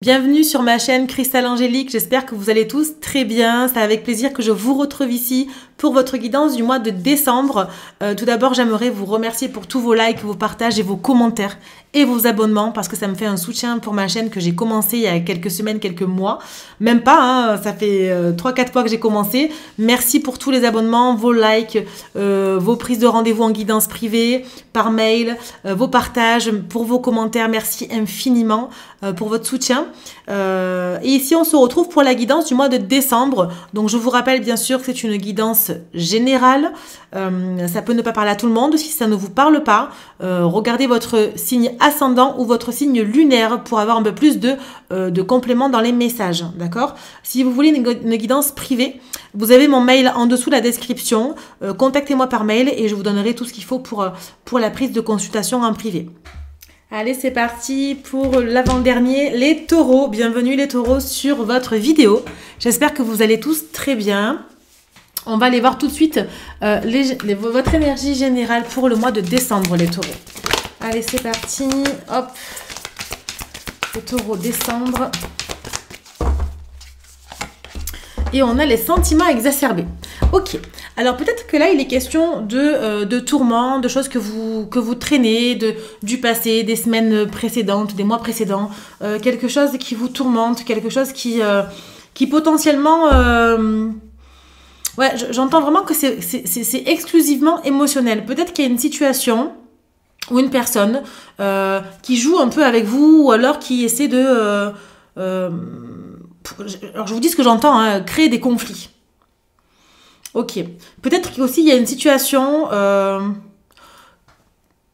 Bienvenue sur ma chaîne Cristal Angélique, j'espère que vous allez tous très bien. C'est avec plaisir que je vous retrouve ici pour votre guidance du mois de décembre. Tout d'abord, j'aimerais vous remercier pour tous vos likes, vos partages et vos commentaires et vos abonnements parce que ça me fait un soutien pour ma chaîne que j'ai commencé il y a quelques semaines, quelques mois. Même pas, hein, ça fait 3-4 mois que j'ai commencé. Merci pour tous les abonnements, vos likes, vos prises de rendez-vous en guidance privée, par mail, vos partages, pour vos commentaires. Merci infiniment pour votre soutien. Et ici, on se retrouve pour la guidance du mois de décembre. Donc, je vous rappelle bien sûr que c'est une guidance générale. Ça peut ne pas parler à tout le monde. Si ça ne vous parle pas, regardez votre signe ascendant ou votre signe lunaire pour avoir un peu plus de compléments dans les messages. D'accord? Si vous voulez une guidance privée, vous avez mon mail en dessous de la description. Contactez-moi par mail et je vous donnerai tout ce qu'il faut pour la prise de consultation en privé. Allez, c'est parti pour l'avant-dernier, les taureaux. Bienvenue les taureaux sur votre vidéo. J'espère que vous allez tous très bien. On va aller voir tout de suite votre énergie générale pour le mois de décembre, les taureaux. Allez, c'est parti. Hop. Les taureaux, décembre. Et on a les sentiments exacerbés. Ok, alors peut-être que là il est question de tourments, de choses que vous traînez, du passé, des semaines précédentes, des mois précédents, quelque chose qui vous tourmente, quelque chose qui potentiellement... ouais, j'entends vraiment que c'est exclusivement émotionnel. Peut-être qu'il y a une situation ou une personne qui joue un peu avec vous ou alors qui essaie de... alors je vous dis ce que j'entends, hein, créer des conflits. Ok. Peut-être qu'aussi il y a une situation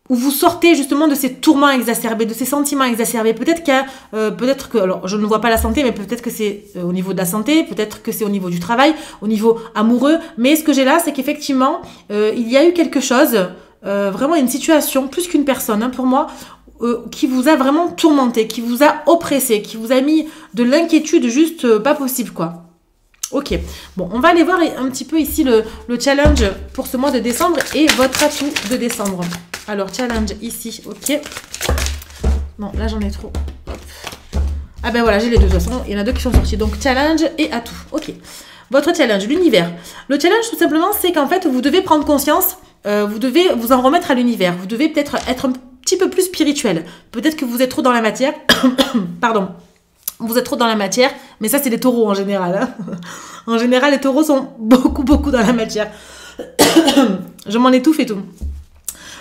où vous sortez justement de ces tourments exacerbés, de ces sentiments exacerbés. Peut-être qu'il y a, peut-être que, alors je ne vois pas la santé, mais peut-être que c'est au niveau de la santé, peut-être que c'est au niveau du travail, au niveau amoureux. Mais ce que j'ai là, c'est qu'effectivement, il y a eu quelque chose, vraiment une situation, plus qu'une personne, hein, pour moi, qui vous a vraiment tourmenté, qui vous a oppressé, qui vous a mis de l'inquiétude juste pas possible, quoi. Ok, bon, on va aller voir un petit peu ici le challenge pour ce mois de décembre et votre atout de décembre. Alors, challenge ici, ok. Non, là j'en ai trop. Hop. Ah ben voilà, j'ai les deux, de toute façon, il y en a deux qui sont sortis. Donc, challenge et atout, ok. Votre challenge, l'univers. Le challenge, tout simplement, c'est qu'en fait, vous devez prendre conscience, vous devez vous en remettre à l'univers. Vous devez peut-être être un petit peu plus spirituel. Peut-être que vous êtes trop dans la matière. Pardon. Vous êtes trop dans la matière, mais ça c'est les taureaux en général. Hein. En général, les taureaux sont beaucoup dans la matière. Je m'en étouffe et tout.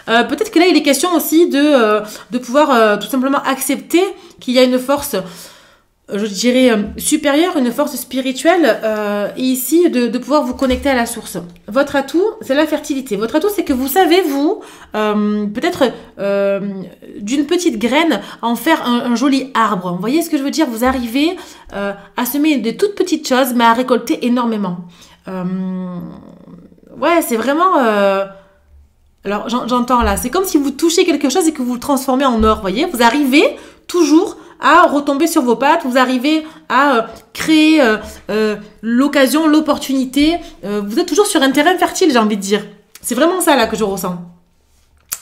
Peut-être que là il est question aussi de pouvoir tout simplement accepter qu'il y a une force, je dirais, supérieure, une force spirituelle, et ici de pouvoir vous connecter à la source. Votre atout, c'est la fertilité. Votre atout, c'est que vous savez, vous, peut-être d'une petite graine, en faire un joli arbre. Vous voyez ce que je veux dire? Vous arrivez à semer de toutes petites choses, mais à récolter énormément. Ouais, c'est vraiment... alors, j'entends là, c'est comme si vous touchez quelque chose et que vous le transformez en or, vous voyez? Vous arrivez toujours à retomber sur vos pattes, vous arrivez à créer l'occasion, l'opportunité. Vous êtes toujours sur un terrain fertile, j'ai envie de dire. C'est vraiment ça là que je ressens.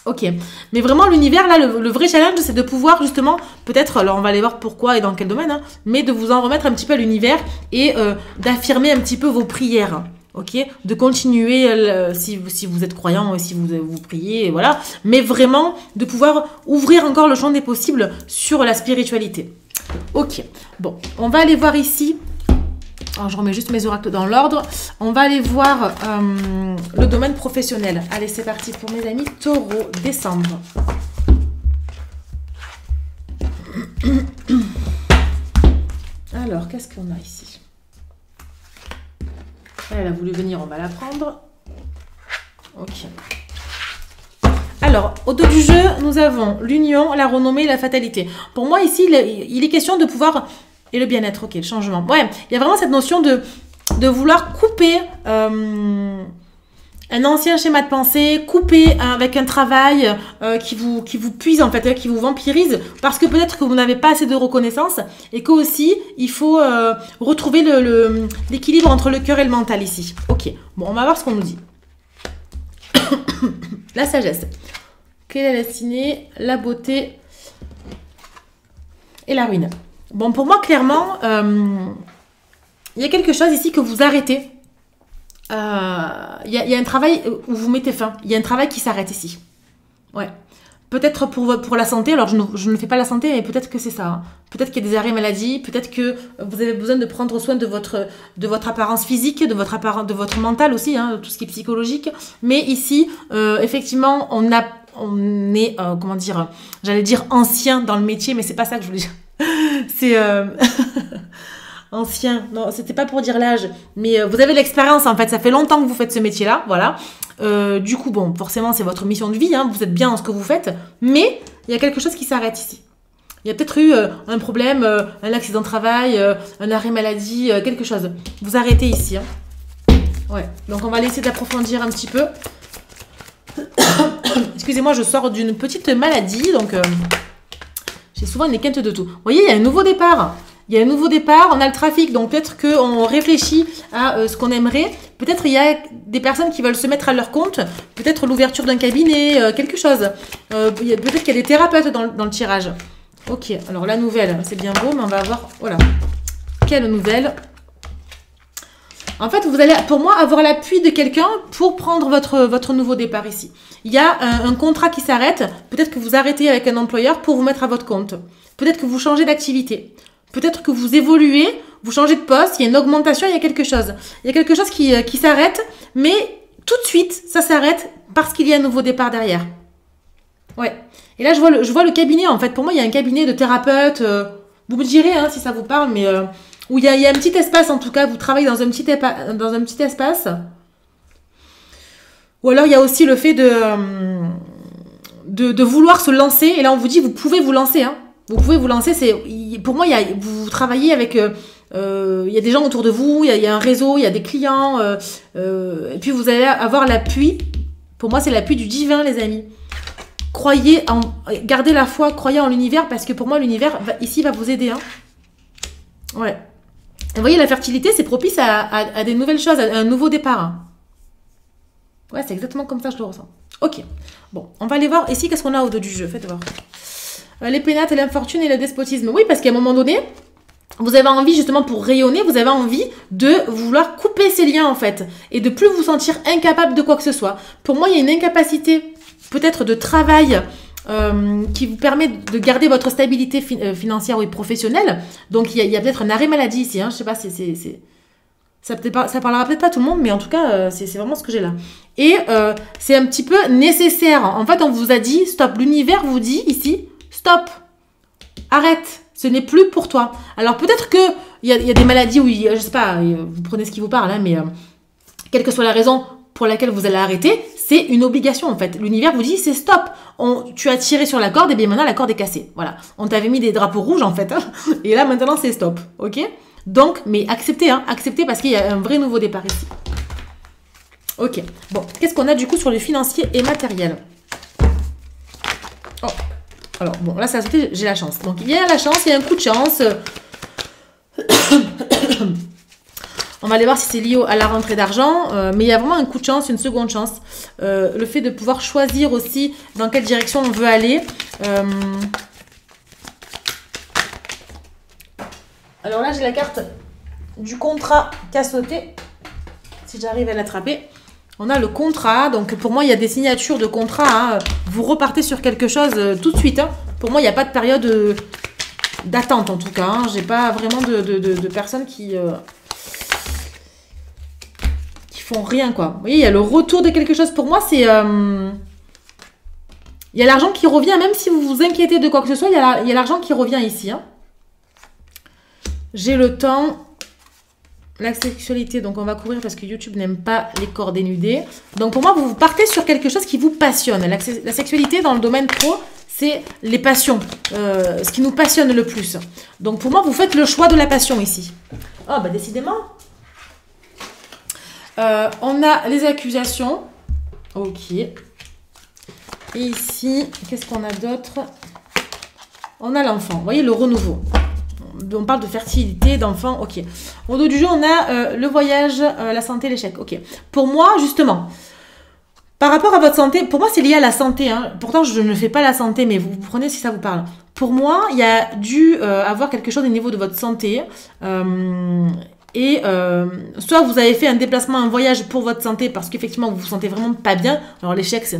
Ok, mais vraiment l'univers, là, le vrai challenge, c'est de pouvoir justement, peut-être, alors on va aller voir pourquoi et dans quel domaine, hein, mais de vous en remettre un petit peu à l'univers et d'affirmer un petit peu vos prières. Ok, de continuer si vous êtes croyant, si vous priez, voilà, mais vraiment de pouvoir ouvrir encore le champ des possibles sur la spiritualité. Ok, bon, on va aller voir ici. Alors, je remets juste mes oracles dans l'ordre. On va aller voir le domaine professionnel. Allez, c'est parti pour mes amis taureaux, décembre. Alors, qu'est-ce qu'on a ici? Elle a voulu venir, on va la prendre. Ok. Alors, au dos du jeu, nous avons l'union, la renommée et la fatalité. Pour moi, ici, il est question de pouvoir... Et le bien-être, ok, le changement. Ouais, il y a vraiment cette notion de vouloir couper un ancien schéma de pensée, couper avec un travail qui vous puise, en fait, qui vous vampirise, parce que peut-être que vous n'avez pas assez de reconnaissance et qu'aussi, il faut retrouver l'équilibre entre le cœur et le mental ici. Ok, bon, on va voir ce qu'on nous dit. La sagesse. Quelle est la destinée, la beauté et la ruine. Bon, pour moi, clairement, il y a quelque chose ici que vous arrêtez. Il y a un travail où vous mettez fin. Il y a un travail qui s'arrête ici. Ouais. Peut-être pour la santé, alors je ne fais pas la santé, mais peut-être que c'est ça. Hein. Peut-être qu'il y a des arrêts maladie, peut-être que vous avez besoin de prendre soin de votre apparence physique, de votre mental aussi, hein, tout ce qui est psychologique. Mais ici, effectivement, on est, comment dire, j'allais dire ancien dans le métier, mais c'est pas ça que je voulais dire. C'est ancien. Non, c'était pas pour dire l'âge, mais vous avez l'expérience en fait. Ça fait longtemps que vous faites ce métier-là, voilà. Du coup, bon, forcément, c'est votre mission de vie, hein, vous êtes bien dans ce que vous faites, mais il y a quelque chose qui s'arrête ici. Il y a peut-être eu un problème, un accident de travail, un arrêt maladie, quelque chose. Vous arrêtez ici. Hein. Ouais, donc on va essayer d'approfondir un petit peu. Excusez-moi, je sors d'une petite maladie, donc j'ai souvent une quinte de tout. Vous voyez, il y a un nouveau départ. Il y a un nouveau départ, on a le trafic, donc peut-être qu'on réfléchit à ce qu'on aimerait. Peut-être il y a des personnes qui veulent se mettre à leur compte, peut-être l'ouverture d'un cabinet, quelque chose. Peut-être qu'il y a des thérapeutes dans le tirage. Ok, alors la nouvelle, c'est bien beau, mais on va voir, voilà. Quelle nouvelle? En fait, vous allez, pour moi, avoir l'appui de quelqu'un pour prendre votre nouveau départ ici. Il y a un contrat qui s'arrête, peut-être que vous arrêtez avec un employeur pour vous mettre à votre compte. Peut-être que vous changez d'activité. Peut-être que vous évoluez, vous changez de poste, il y a une augmentation, il y a quelque chose. Il y a quelque chose qui s'arrête, mais tout de suite, ça s'arrête parce qu'il y a un nouveau départ derrière. Ouais. Et là, je vois le cabinet, en fait. Pour moi, il y a un cabinet de thérapeute. Vous me direz hein, si ça vous parle, mais où il y a un petit espace, en tout cas. Vous travaillez dans un petit espace. Ou alors, il y a aussi le fait de vouloir se lancer. Et là, on vous dit, vous pouvez vous lancer, hein. Vous pouvez vous lancer, pour moi, vous travaillez avec, il y a des gens autour de vous, il y a un réseau, il y a des clients, et puis vous allez avoir l'appui, pour moi c'est l'appui du divin les amis. Gardez la foi, croyez en l'univers, parce que pour moi l'univers ici va vous aider. Hein. Ouais. Et vous voyez, la fertilité c'est propice à des nouvelles choses, à un nouveau départ. Hein. Ouais, c'est exactement comme ça je le ressens. Ok, bon, on va aller voir ici, qu'est-ce qu'on a au dos du jeu, faites voir. Les pénates, l'infortune et le despotisme. Oui, parce qu'à un moment donné, vous avez envie, justement, pour rayonner, vous avez envie de vouloir couper ces liens, en fait. Et de plus vous sentir incapable de quoi que ce soit. Pour moi, il y a une incapacité, peut-être, de travail qui vous permet de garder votre stabilité financière et professionnelle. Donc, il y a peut-être un arrêt maladie ici. Hein. Je sais pas, ça parlera peut-être pas à tout le monde, mais en tout cas, c'est vraiment ce que j'ai là. Et c'est un petit peu nécessaire. En fait, on vous a dit, stop. L'univers vous dit, ici, stop, arrête, ce n'est plus pour toi. Alors peut-être qu'il y a des maladies où, je sais pas, vous prenez ce qui vous parle, hein, mais quelle que soit la raison pour laquelle vous allez arrêter, c'est une obligation en fait. L'univers vous dit c'est stop. Tu as tiré sur la corde et bien maintenant la corde est cassée. Voilà, on t'avait mis des drapeaux rouges en fait, hein, et là maintenant c'est stop, ok? Donc, mais acceptez, hein, acceptez parce qu'il y a un vrai nouveau départ ici. Ok, bon, qu'est-ce qu'on a du coup sur le financier et matériel? Oh. Alors, bon, là, ça a sauté, j'ai la chance. Donc, il y a la chance, il y a un coup de chance. On va aller voir si c'est lié à la rentrée d'argent. Mais il y a vraiment un coup de chance, une seconde chance. Le fait de pouvoir choisir aussi dans quelle direction on veut aller. Alors là, j'ai la carte du contrat qui a sauté. Si j'arrive à l'attraper. On a le contrat, donc pour moi, il y a des signatures de contrat. Hein. Vous repartez sur quelque chose tout de suite. Hein. Pour moi, il n'y a pas de période d'attente, en tout cas. Hein. J'ai pas vraiment de personnes qui font rien, quoi. Vous voyez, il y a le retour de quelque chose. Pour moi, c'est... il y a l'argent qui revient, même si vous vous inquiétez de quoi que ce soit, il y a l'argent qui revient ici. Hein. J'ai le temps... La sexualité, donc on va couvrir parce que YouTube n'aime pas les corps dénudés. Donc pour moi, vous partez sur quelque chose qui vous passionne. La sexualité dans le domaine pro, c'est les passions. Ce qui nous passionne le plus. Donc pour moi, vous faites le choix de la passion ici. Oh, bah décidément. On a les accusations. Ok. Et ici, qu'est-ce qu'on a d'autre? On a l'enfant. Vous voyez, le renouveau. On parle de fertilité, d'enfants, ok. Au dos du jeu, on a le voyage, la santé, l'échec, ok. Pour moi, justement, Par rapport à votre santé, pour moi, c'est lié à la santé. Hein. Pourtant, je ne fais pas la santé, mais vous prenez si ça vous parle. Pour moi, il y a dû avoir quelque chose au niveau de votre santé. Soit vous avez fait un déplacement, un voyage pour votre santé parce qu'effectivement vous vous sentez vraiment pas bien. Alors l'échec, il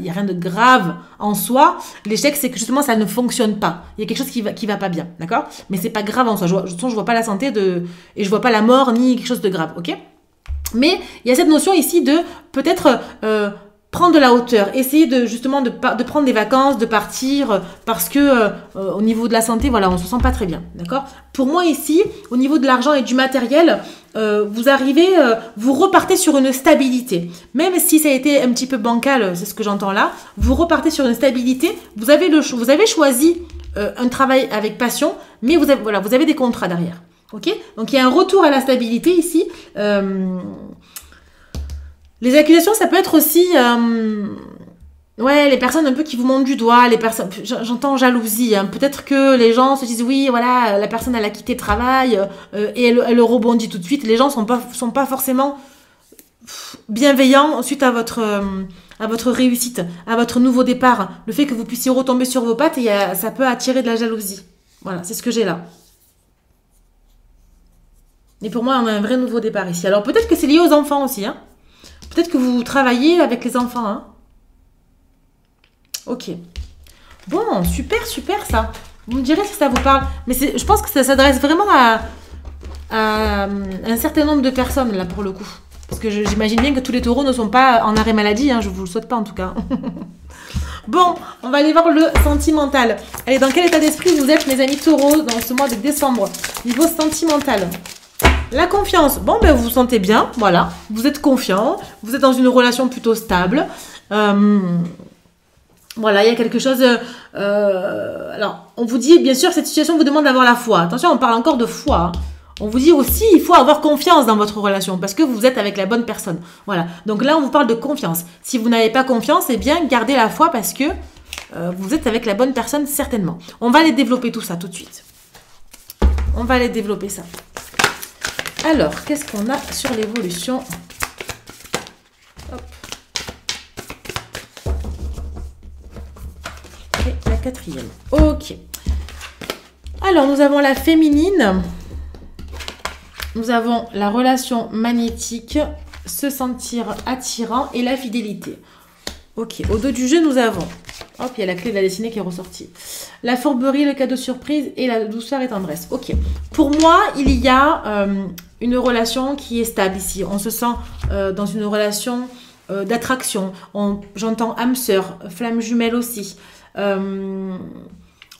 y a rien de grave en soi. L'échec, c'est que justement ça ne fonctionne pas. Il y a quelque chose qui va pas bien, d'accord? Mais c'est pas grave en soi. Je vois pas la santé et je vois pas la mort ni quelque chose de grave, ok? Mais il y a cette notion ici de peut-être prendre de la hauteur, essayer de prendre des vacances, de partir parce que au niveau de la santé, voilà, on se sent pas très bien, d'accord? Pour moi ici, au niveau de l'argent et du matériel, vous repartez sur une stabilité. Même si ça a été un petit peu bancal, c'est ce que j'entends là, vous repartez sur une stabilité. Vous avez choisi un travail avec passion, mais vous avez des contrats derrière, ok? Donc il y a un retour à la stabilité ici. Les accusations, ça peut être aussi, les personnes un peu qui vous montrent du doigt, les personnes, j'entends jalousie. Hein. Peut-être que les gens se disent oui, voilà, la personne elle a quitté le travail et elle rebondit tout de suite. Les gens sont pas forcément bienveillants suite à votre réussite, à votre nouveau départ. Le fait que vous puissiez retomber sur vos pattes, ça peut attirer de la jalousie. Voilà, c'est ce que j'ai là. Et pour moi, on a un vrai nouveau départ ici. Alors peut-être que c'est lié aux enfants aussi, hein. Peut-être que vous travaillez avec les enfants, hein. Ok. Bon, super ça. Vous me direz si ça vous parle. Mais je pense que ça s'adresse vraiment à un certain nombre de personnes, là, pour le coup. Parce que j'imagine bien que tous les taureaux ne sont pas en arrêt maladie, hein. Je vous le souhaite pas, en tout cas. Bon, on va aller voir le sentimental. Allez, dans quel état d'esprit vous êtes, mes amis taureaux, dans ce mois de décembre? Niveau sentimental. La confiance, bon ben vous vous sentez bien, voilà, vous êtes confiant, vous êtes dans une relation plutôt stable, voilà, il y a quelque chose, alors on vous dit, bien sûr cette situation vous demande d'avoir la foi, attention on parle encore de foi, hein. On vous dit aussi il faut avoir confiance dans votre relation parce que vous êtes avec la bonne personne, voilà, donc là on vous parle de confiance, si vous n'avez pas confiance, eh bien gardez la foi parce que vous êtes avec la bonne personne certainement. On va aller développer tout ça tout de suite, on va aller développer ça. Alors, qu'est-ce qu'on a sur l'évolution? Hop. Et la quatrième. Ok. Alors, nous avons la féminine. Nous avons la relation magnétique, se sentir attirant et la fidélité. Ok. Au dos du jeu, nous avons... Hop, il y a la clé de la destinée qui est ressortie. La fourberie, le cadeau surprise et la douceur et tendresse. Ok. Pour moi, il y a une relation qui est stable ici. On se sent dans une relation d'attraction. J'entends âme sœur, flamme jumelle aussi.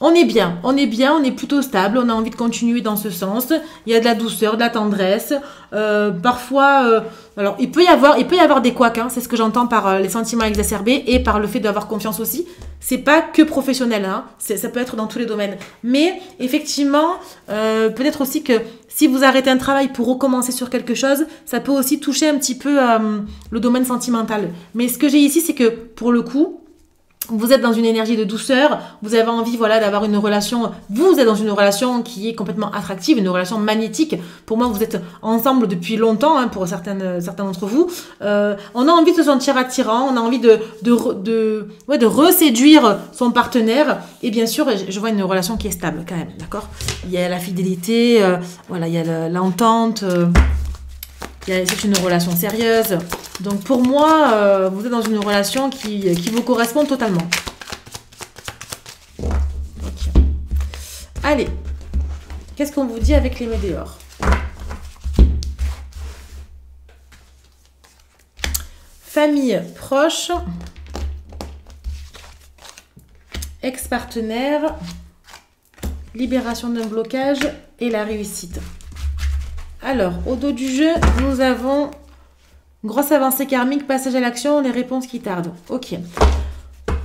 On est bien, on est plutôt stable, on a envie de continuer dans ce sens. Il y a de la douceur, de la tendresse. Parfois, alors il peut y avoir des couacs, hein, c'est ce que j'entends par les sentiments exacerbés et par le fait d'avoir confiance aussi. C'est pas que professionnel, hein, ça peut être dans tous les domaines. Mais effectivement, peut-être aussi que si vous arrêtez un travail pour recommencer sur quelque chose, ça peut aussi toucher un petit peu le domaine sentimental. Mais ce que j'ai ici, c'est que pour le coup, vous êtes dans une énergie de douceur, vous avez envie d'avoir une relation, vous êtes dans une relation qui est complètement attractive, une relation magnétique. Pour moi, vous êtes ensemble depuis longtemps, hein, pour certains d'entre vous. On a envie de se sentir attirant, on a envie de reséduire son partenaire. Et bien sûr, je vois une relation qui est stable quand même, d'accord? Il y a la fidélité, il y a l'entente, c'est une relation sérieuse. Donc pour moi, vous êtes dans une relation qui vous correspond totalement. Okay. Allez, qu'est-ce qu'on vous dit avec les météores? Famille proche, ex-partenaire, libération d'un blocage et la réussite. Alors, au dos du jeu, nous avons... grosse avancée karmique, passage à l'action, les réponses qui tardent. Ok.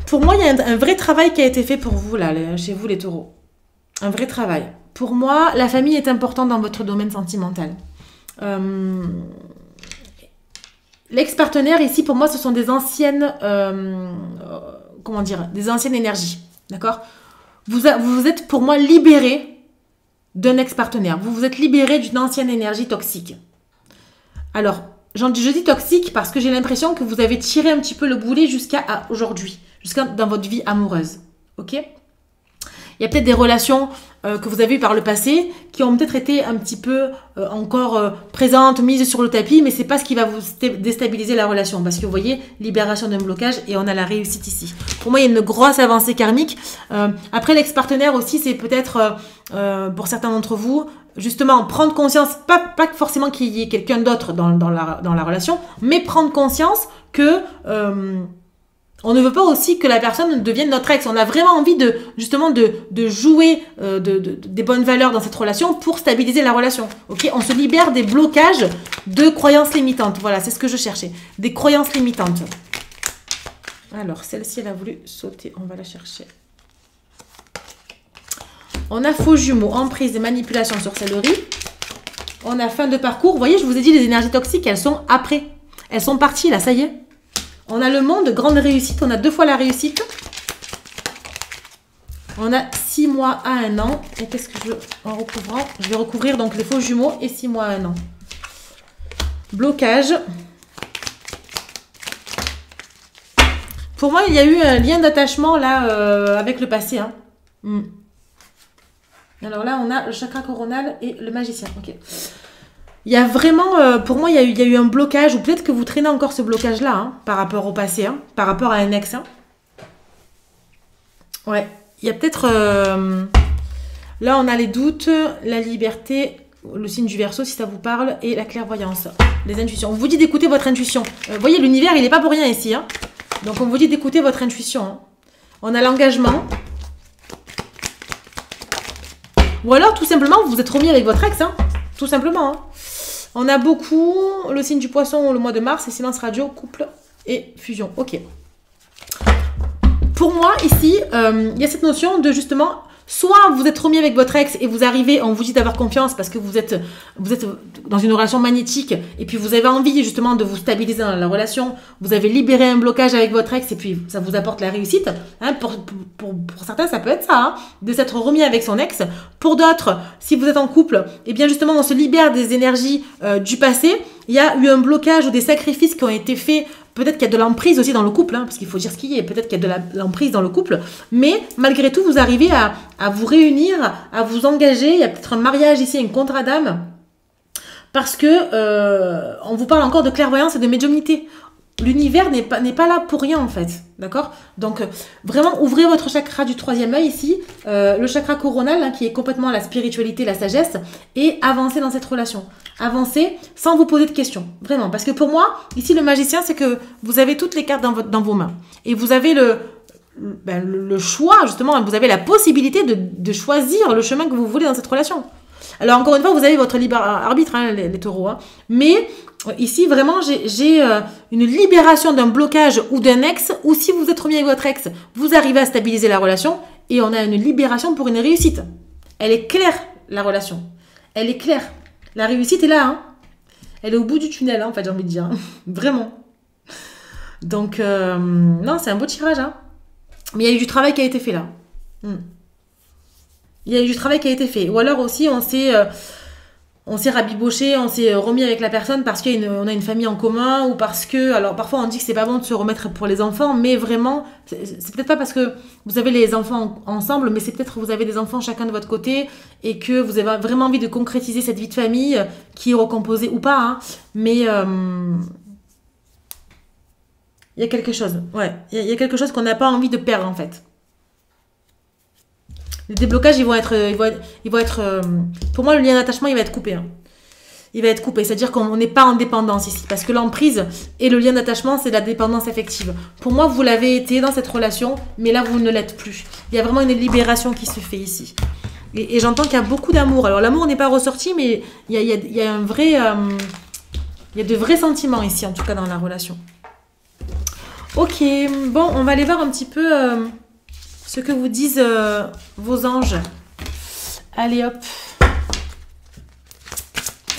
Pour moi, il y a un vrai travail qui a été fait pour vous, là, chez vous, les taureaux. Un vrai travail. Pour moi, la famille est importante dans votre domaine sentimental. L'ex-partenaire, ici, pour moi, ce sont des anciennes... des anciennes énergies. D'accord? Vous êtes, pour moi, libéré d'un ex-partenaire. Vous vous êtes libéré d'une ancienne énergie toxique. Alors... je dis toxique parce que j'ai l'impression que vous avez tiré un petit peu le boulet jusqu'à aujourd'hui, jusqu'à dans votre vie amoureuse. Ok? Il y a peut-être des relations que vous avez eues par le passé qui ont peut-être été un petit peu encore présentes, mises sur le tapis, mais c'est pas ce qui va vous déstabiliser la relation. Parce que vous voyez, libération d'un blocage et on a la réussite ici. Pour moi, il y a une grosse avancée karmique. Après, l'ex-partenaire aussi, c'est peut-être, pour certains d'entre vous, justement, prendre conscience, pas forcément qu'il y ait quelqu'un d'autre dans la relation, mais prendre conscience que... on ne veut pas aussi que la personne devienne notre ex. On a vraiment envie justement de jouer des bonnes valeurs dans cette relation pour stabiliser la relation. Ok, on se libère des blocages de croyances limitantes. Voilà, c'est ce que je cherchais. Des croyances limitantes. Alors, celle-ci, elle a voulu sauter. On va la chercher. On a faux jumeaux, emprise et manipulation, sorcellerie. On a fin de parcours. Vous voyez, je vous ai dit, les énergies toxiques, elles sont après. Elles sont parties, là, ça y est. On a le monde, grande réussite. On a 2 fois la réussite. On a 6 mois à 1 an. Et qu'est-ce que en recouvrant? Je vais recouvrir donc les faux jumeaux et 6 mois à 1 an. Blocage. Pour moi, il y a eu un lien d'attachement là avec le passé. Hein. Alors là, on a le chakra coronal et le magicien. Ok. Il y a vraiment, pour moi, il y a eu un blocage, ou peut-être que vous traînez encore ce blocage-là, hein, par rapport au passé, hein, par rapport à un ex. Hein. Ouais, il y a peut-être... là, on a les doutes, la liberté, le signe du Verseau, si ça vous parle, et la clairvoyance, les intuitions. On vous dit d'écouter votre intuition. Vous voyez, l'univers, il n'est pas pour rien ici. Hein. Donc, on vous dit d'écouter votre intuition. Hein. On a l'engagement. Ou alors, tout simplement, vous vous êtes remis avec votre ex, hein, tout simplement, hein. On a beaucoup le signe du poisson le mois de mars et silence radio, couple et fusion. Ok. Pour moi, ici, il y a cette notion de justement, soit vous êtes remis avec votre ex et vous arrivez, on vous dit d'avoir confiance parce que vous êtes dans une relation magnétique et puis vous avez envie justement de vous stabiliser dans la relation. Vous avez libéré un blocage avec votre ex et puis ça vous apporte la réussite. Hein, pour certains, ça peut être ça, hein, de s'être remis avec son ex. Pour d'autres, si vous êtes en couple, eh bien justement, on se libère des énergies du passé. Il y a eu un blocage ou des sacrifices qui ont été faits. Peut-être qu'il y a de l'emprise aussi dans le couple, hein, parce qu'il faut dire ce qu'il y a. Peut-être qu'il y a de l'emprise dans le couple. Mais malgré tout, vous arrivez à vous réunir, à vous engager. Il y a peut-être un mariage ici, un contrat d'âme. Parce que on vous parle encore de clairvoyance et de médiumnité. L'univers n'est pas là pour rien en fait, d'accord? Donc vraiment ouvrez votre chakra du 3e œil ici, le chakra coronal hein, qui est complètement la spiritualité, la sagesse, et avancez dans cette relation. Avancez sans vous poser de questions, vraiment. Parce que pour moi, ici le magicien, c'est que vous avez toutes les cartes dans vos mains. Et vous avez le choix, justement, vous avez la possibilité de choisir le chemin que vous voulez dans cette relation. Alors encore une fois, vous avez votre libre arbitre, hein, les taureaux. Hein. Mais ici, vraiment, j'ai une libération d'un blocage ou d'un ex, ou si vous êtes remis avec votre ex, vous arrivez à stabiliser la relation, et on a une libération pour une réussite. Elle est claire, la relation. Elle est claire. La réussite est là. Hein. Elle est au bout du tunnel, hein, en fait, j'ai envie de dire. Hein. Vraiment. Donc, non, c'est un beau tirage. Hein. Mais il y a eu du travail qui a été fait là. Il y a eu du travail qui a été fait. Ou alors aussi, on s'est rabiboché, on s'est remis avec la personne parce qu'on a une famille en commun ou parce que... Alors, parfois, on dit que c'est pas bon de se remettre pour les enfants, mais vraiment, c'est peut-être pas parce que vous avez les enfants ensemble, mais c'est peut-être que vous avez des enfants chacun de votre côté et que vous avez vraiment envie de concrétiser cette vie de famille qui est recomposée ou pas. Hein, mais... il y a quelque chose. Ouais, il y a quelque chose qu'on n'a pas envie de perdre, en fait. Les déblocages, ils vont être pour moi, le lien d'attachement, il va être coupé. Hein. Il va être coupé. C'est-à-dire qu'on n'est pas en dépendance ici. Parce que l'emprise et le lien d'attachement, c'est la dépendance affective. Pour moi, vous l'avez été dans cette relation, mais là, vous ne l'êtes plus. Il y a vraiment une libération qui se fait ici. Et j'entends qu'il y a beaucoup d'amour. Alors, l'amour n'est pas ressorti, mais il y a un vrai... il y a de vrais sentiments ici, en tout cas, dans la relation. Ok. Bon, on va aller voir un petit peu... ce que vous disent vos anges. Allez hop.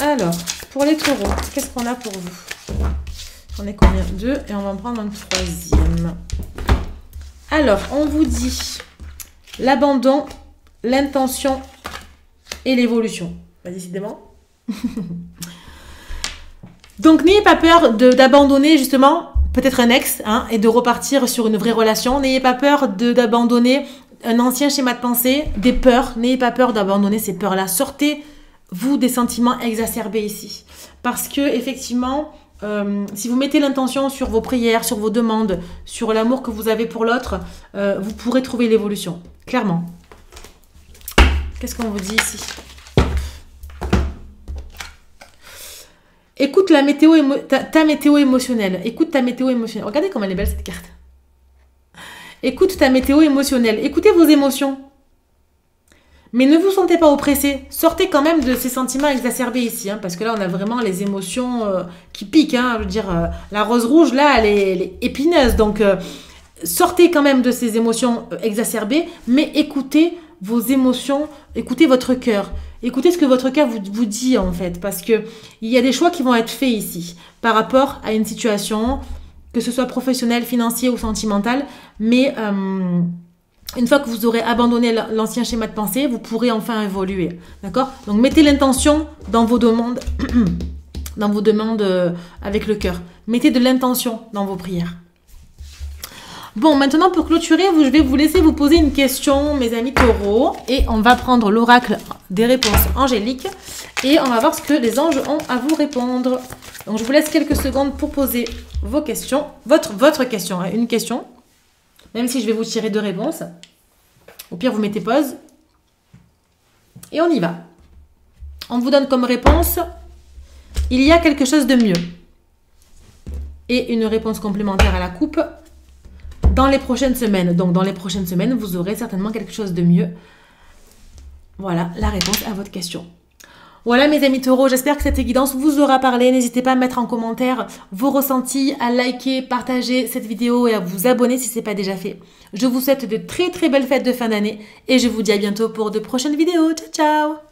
Alors, pour les taureaux, qu'est-ce qu'on a pour vous? On est combien? 2 et on va en prendre un 3e. Alors, on vous dit l'abandon, l'intention et l'évolution. Bah, décidément. Donc, n'ayez pas peur d'abandonner justement peut-être un ex hein, et de repartir sur une vraie relation. N'ayez pas peur d'abandonner un ancien schéma de pensée, des peurs. N'ayez pas peur d'abandonner ces peurs-là. Sortez-vous des sentiments exacerbés ici. Parce que effectivement, si vous mettez l'intention sur vos prières, sur vos demandes, sur l'amour que vous avez pour l'autre, vous pourrez trouver l'évolution. Clairement. Qu'est-ce qu'on vous dit ici? Écoute la météo ta météo émotionnelle. Écoute ta météo émotionnelle. Regardez comme elle est belle cette carte. Écoute ta météo émotionnelle. Écoutez vos émotions. Mais ne vous sentez pas oppressé. Sortez quand même de ces sentiments exacerbés ici. Hein, parce que là, on a vraiment les émotions qui piquent. Hein, je veux dire, la rose rouge, là, elle est épineuse. Donc, sortez quand même de ces émotions exacerbées. Mais écoutez vos émotions. Écoutez votre cœur. Écoutez ce que votre cœur vous dit en fait, parce que il y a des choix qui vont être faits ici par rapport à une situation, que ce soit professionnelle, financière ou sentimentale, mais une fois que vous aurez abandonné l'ancien schéma de pensée, vous pourrez enfin évoluer, d'accord? Donc mettez l'intention dans vos demandes, avec le cœur. Mettez de l'intention dans vos prières. Bon, maintenant pour clôturer, je vais vous laisser vous poser une question, mes amis taureaux. Et on va prendre l'oracle des réponses angéliques. Et on va voir ce que les anges ont à vous répondre. Donc je vous laisse quelques secondes pour poser vos questions. Votre question, hein, une question. Même si je vais vous tirer 2 réponses. Au pire, vous mettez pause. Et on y va. On vous donne comme réponse, il y a quelque chose de mieux. Et une réponse complémentaire à la coupe. Dans les prochaines semaines. Donc, dans les prochaines semaines, vous aurez certainement quelque chose de mieux. Voilà la réponse à votre question. Voilà mes amis taureaux, j'espère que cette guidance vous aura parlé. N'hésitez pas à mettre en commentaire vos ressentis, à liker, partager cette vidéo et à vous abonner si ce n'est pas déjà fait. Je vous souhaite de très très belles fêtes de fin d'année et je vous dis à bientôt pour de prochaines vidéos. Ciao ciao!